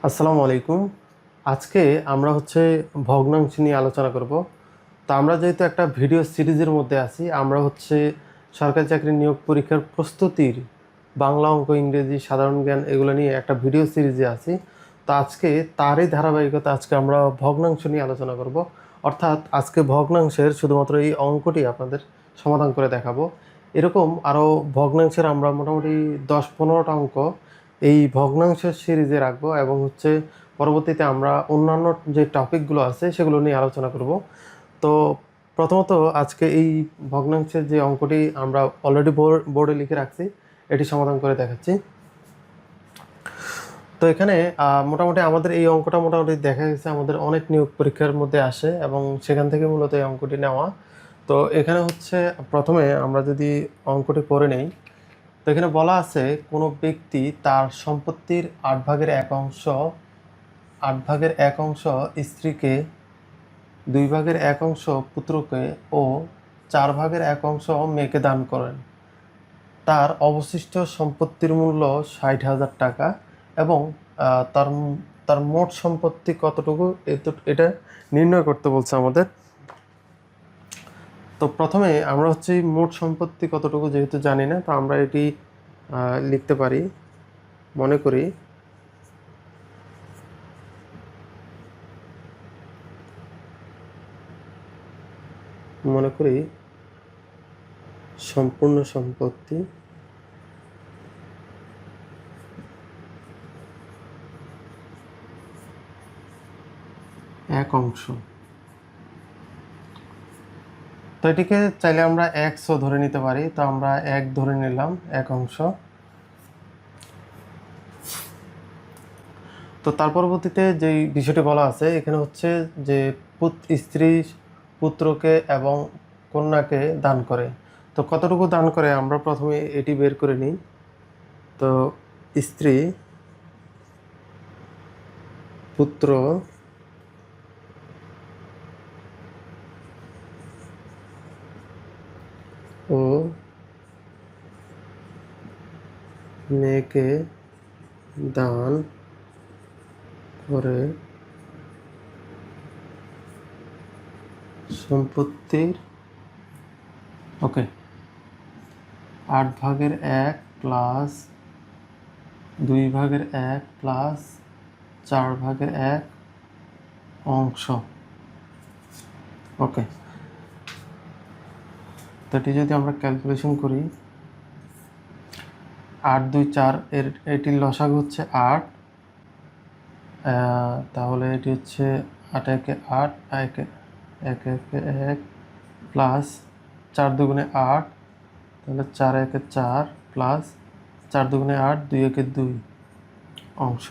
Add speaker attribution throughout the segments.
Speaker 1: আসসালামু আলাইকুম। আজকে আমরা ভগ্নাংশ নিয়ে আলোচনা করব। তো আমরা যেহেতু একটা ভিডিও সিরিজের মধ্যে আছি, আমরা সরকারি চাকরি নিয়োগ পরীক্ষার প্রস্তুতির বাংলা, অঙ্ক, ইংরেজি, সাধারণ জ্ঞান এগুলো নিয়ে একটা ভিডিও সিরিজে আছি। তো আজকে তারই ধারাবাহিকতা আজকে আমরা ভগ্নাংশ নিয়ে আলোচনা করব। অর্থাৎ আজকে ভগ্নাংশের শুধুমাত্র এই অঙ্কটি আপনাদের সমাধান করে দেখাবো। এরকম আরও ভগ্নাংশের আমরা মোটামুটি 10-15টা অঙ্ক এই ভগ্নাংশের সিরিজে রাখবো এবং পরবর্তীতে আমরা অন্যান্য যে টপিকগুলো আছে সেগুলো নিয়ে আলোচনা করব। তো প্রথমত আজকে এই ভগ্নাংশের যে অঙ্কটি আমরা অলরেডি বোর্ডে লিখে রাখছি, এটি সমাধান করে দেখাচ্ছি। তো এখানে মোটামুটি আমাদের এই অঙ্কটা মোটামুটি দেখা গেছে আমাদের অনেক নিয়োগ পরীক্ষার মধ্যে আসে এবং সেখান থেকে মূলত এই অঙ্কটি নেওয়া। তো এখানে প্রথমে আমরা যদি অঙ্কটি পড়ে নেই, তো এখানে বলা আছে কোনো ব্যক্তি তার সম্পত্তির 8/1 অংশ স্ত্রীকে, 2/1 অংশ পুত্রকে ও 4/1 অংশ মেয়েকে দান করেন। তার অবশিষ্ট সম্পত্তির মূল্য 60,000 টাকা এবং তার তার মোট সম্পত্তি কতটুকু এটা নির্ণয় করতে বলছে আমাদের। তো প্রথমে আমরা মোট সম্পত্তি কতটুকু যেহেতু জানি না, তো আমরা এটি লিখতে পারি। মনে করি সম্পূর্ণ সম্পত্তি এক অংশ। তো এটিকে চাইলে আমরা একশো ধরে নিতে পারি, তো আমরা এক ধরে নিলাম, এক অংশ। তো তার পরবর্তীতে যেই বিষয়টি বলা আছে এখানে যে স্ত্রী পুত্রকে এবং কন্যাকে দান করে। তো কতটুকু দান করে আমরা প্রথমে এটি বের করে নিই। তো স্ত্রী, পুত্র ও মেয়েকে দান করে সম্পত্তির 8/1 প্লাস 2/1 প্লাস 4/1 অংশ। ওকে, তো এটি যদি আমরা ক্যালকুলেশন করি, 8 2 4 এটির লসাগু 8। তাহলে এটি 8 1 8 1 1 1 প্লাস 4 2 8, তাহলে 4 1 4 প্লাস 4 2 8 2 1 2 অংশ।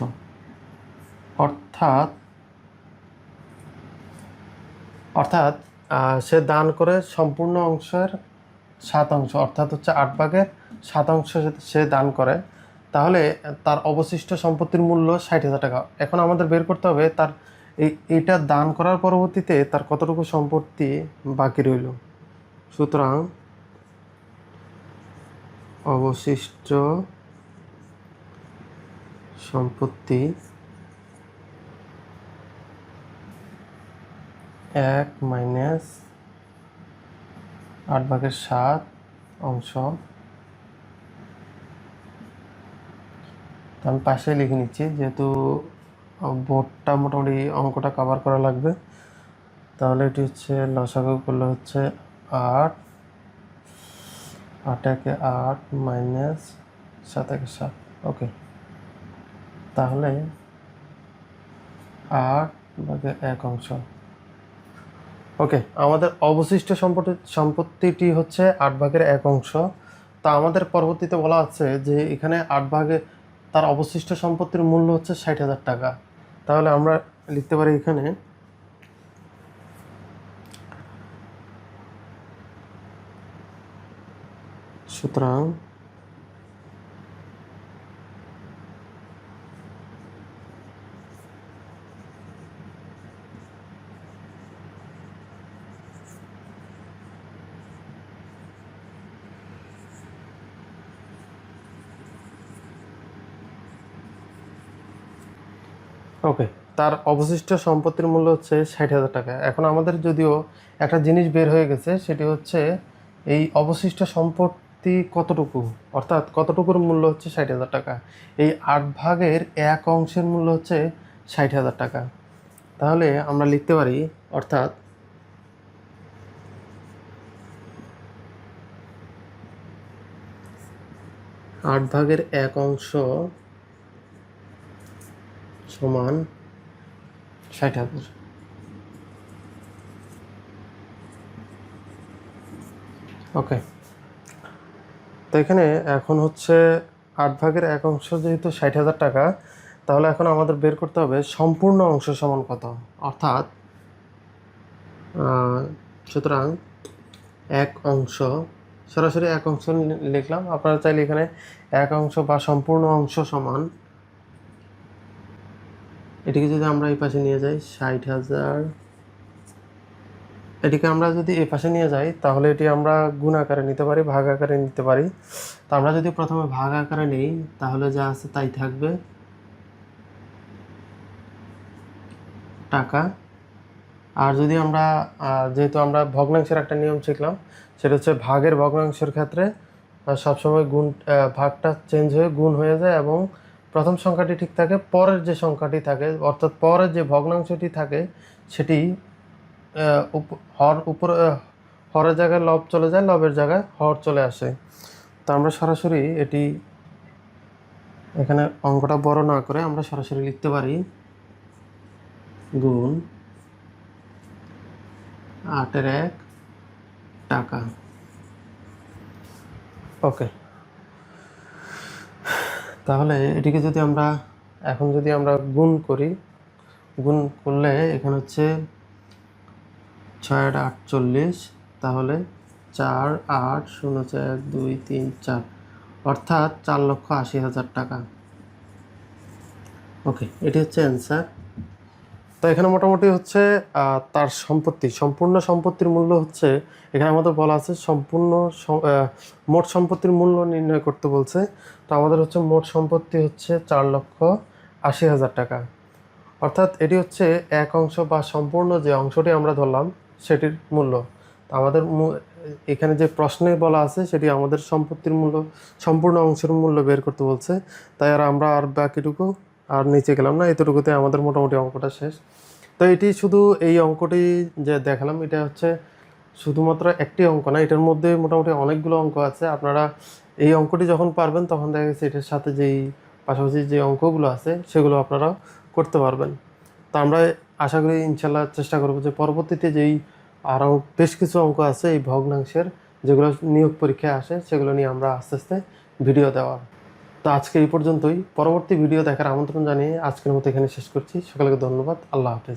Speaker 1: অর্থাৎ অর্থাৎ সে দান করে সম্পূর্ণ অংশের 7 অংশ, অর্থাৎ 8/7 অংশ সে দান করে। তাহলে তার অবশিষ্ট সম্পত্তির মূল্য 60,000 টাকা। এখন আমাদের বের করতে হবে তার এইটা দান করার পরবর্তীতে তার কতটুকু সম্পত্তি বাকি রইল। সুতরাং অবশিষ্ট সম্পত্তি 1 মাইনাস 8/7 অংশ। তো আমি পাশে লিখে নিচ্ছি, যেহেতু বোর্ডটা মোটামুটি অঙ্কটা কভার করা লাগবে। তাহলে এটি লসাগু করলে 8 8 1 8 মাইনাস 7 1 7। ওকে, তাহলে 8/1 অংশ। ওকে, আমাদের অবশিষ্ট সম্পত্তিটি 8/1 অংশ। তা আমাদের পরবর্তীতে বলা আছে যে এখানে তার অবশিষ্ট সম্পত্তির মূল্য 60,000 টাকা। তাহলে আমরা লিখতে পারি এখানে সুতরাং ওকে, তার অবশিষ্ট সম্পত্তির মূল্য হচ্ছে 60,000 টাকা। এখন আমাদের যদিও একটা জিনিস বের হয়ে গেছে, সেটি হচ্ছে এই অবশিষ্ট সম্পত্তি কতটুকু, অর্থাৎ কতটুকুর মূল্য হচ্ছে 60,000 টাকা। এই 8/1 মূল্য হচ্ছে 60,000 টাকা। তাহলে আমরা লিখতে পারি, অর্থাৎ 8/1 সমান 60,000। ওকে, তো এখানে এখন হচ্ছে 8/1 যেহেতু 60,000 টাকা, তাহলে এখন আমাদের বের করতে হবে সম্পূর্ণ অংশ সমান কত। অর্থাৎ সুতরাং 1 অংশ, সরাসরি 1 অংশ লিখলাম। আপনারা চাইলে এখানে 1 অংশ বা সম্পূর্ণ অংশ সমান, এটিকে যদি আমরা এই পাশে নিয়ে যাই 60,000, এটিকে আমরা যদি এই পাশে নিয়ে যাই তাহলে এটি আমরা গুণ আকারে নিতে পারি, ভাগ আকারে নিতে পারি। তো আমরা যদি প্রথমে ভাগ আকারে নিই তাহলে যা আছে তাই থাকবে, টাকা। আর যদি আমরা যেহেতু আমরা ভগ্নাংশের একটা নিয়ম শিখলাম, সেটা হচ্ছে ভাগের ভগ্নাংশের ক্ষেত্রে সবসময় গুণ, ভাগটা চেঞ্জ হয়ে গুণ হয়ে যায় এবং প্রথম সংখ্যাটি ঠিক থাকে, পরের যে সংখ্যাটি থাকে অর্থাৎ পরের যে ভগ্নাংশটি থাকে সেটি উপরে হরের জায়গায় লব চলে যায়, লবের জায়গায় হর চলে আসে। তো আমরা সরাসরি এটি এখানে অঙ্কটা বড় না করে আমরা সরাসরি লিখতে পারি গুণ 8/1 টাকা। ওকে, তাহলে এটিকে যদি আমরা এখন যদি আমরা গুণ করি, গুণ করলে এখানে হচ্ছে 6/8 = 48, তাহলে 4, 8, 0, 4, 2, 3, 4, অর্থাৎ 4,80,000 টাকা। ওকে, এটি হচ্ছে অ্যান্সার। তো এখানে মোটামুটি হচ্ছে তার সম্পূর্ণ সম্পত্তির মূল্য হচ্ছে, এখানে আমাদের বলা আছে মোট সম্পত্তির মূল্য নির্ণয় করতে বলছে। তো আমাদের হচ্ছে মোট সম্পত্তি হচ্ছে 4,80,000 টাকা। অর্থাৎ এটি হচ্ছে 1 অংশ বা সম্পূর্ণ যে অংশটি আমরা ধরলাম সেটির মূল্য। তো আমাদের এখানে যে প্রশ্নে বলা আছে সেটি আমাদের সম্পত্তির মূল্য, সম্পূর্ণ অংশের মূল্য বের করতে বলছে। তাই আমরা আর বাকিটুকু আর নিচে গেলাম না, এতটুকুতে আমাদের মোটামুটি অঙ্কটা শেষ। তো এটি শুধু এই অঙ্কটি যে দেখালাম, এটা হচ্ছে শুধুমাত্র একটি অঙ্ক না, এটার মধ্যে মোটামুটি অনেকগুলো অঙ্ক আছে। আপনারা এই অঙ্কটি যখন পারবেন তখন দেখা গেছে এটার সাথে যেই পাশাপাশি যে অঙ্কগুলো আছে সেগুলো আপনারা করতে পারবেন। তো আমরা আশা করি ইনশাল্লাহ চেষ্টা করব যে পরবর্তীতে যেই আরও বেশ কিছু অঙ্ক আছে এই ভগ্নাংশের, যেগুলো নিয়োগ পরীক্ষায় আসে, সেগুলো নিয়ে আমরা আস্তে আস্তে ভিডিও দেওয়ার। তো আজকে এই পর্যন্তই, পরবর্তী ভিডিও দেখার আমন্ত্রণ জানিয়ে আজকের মতো এখানে শেষ করছি। সকলকে ধন্যবাদ। আল্লাহ হাফেজ।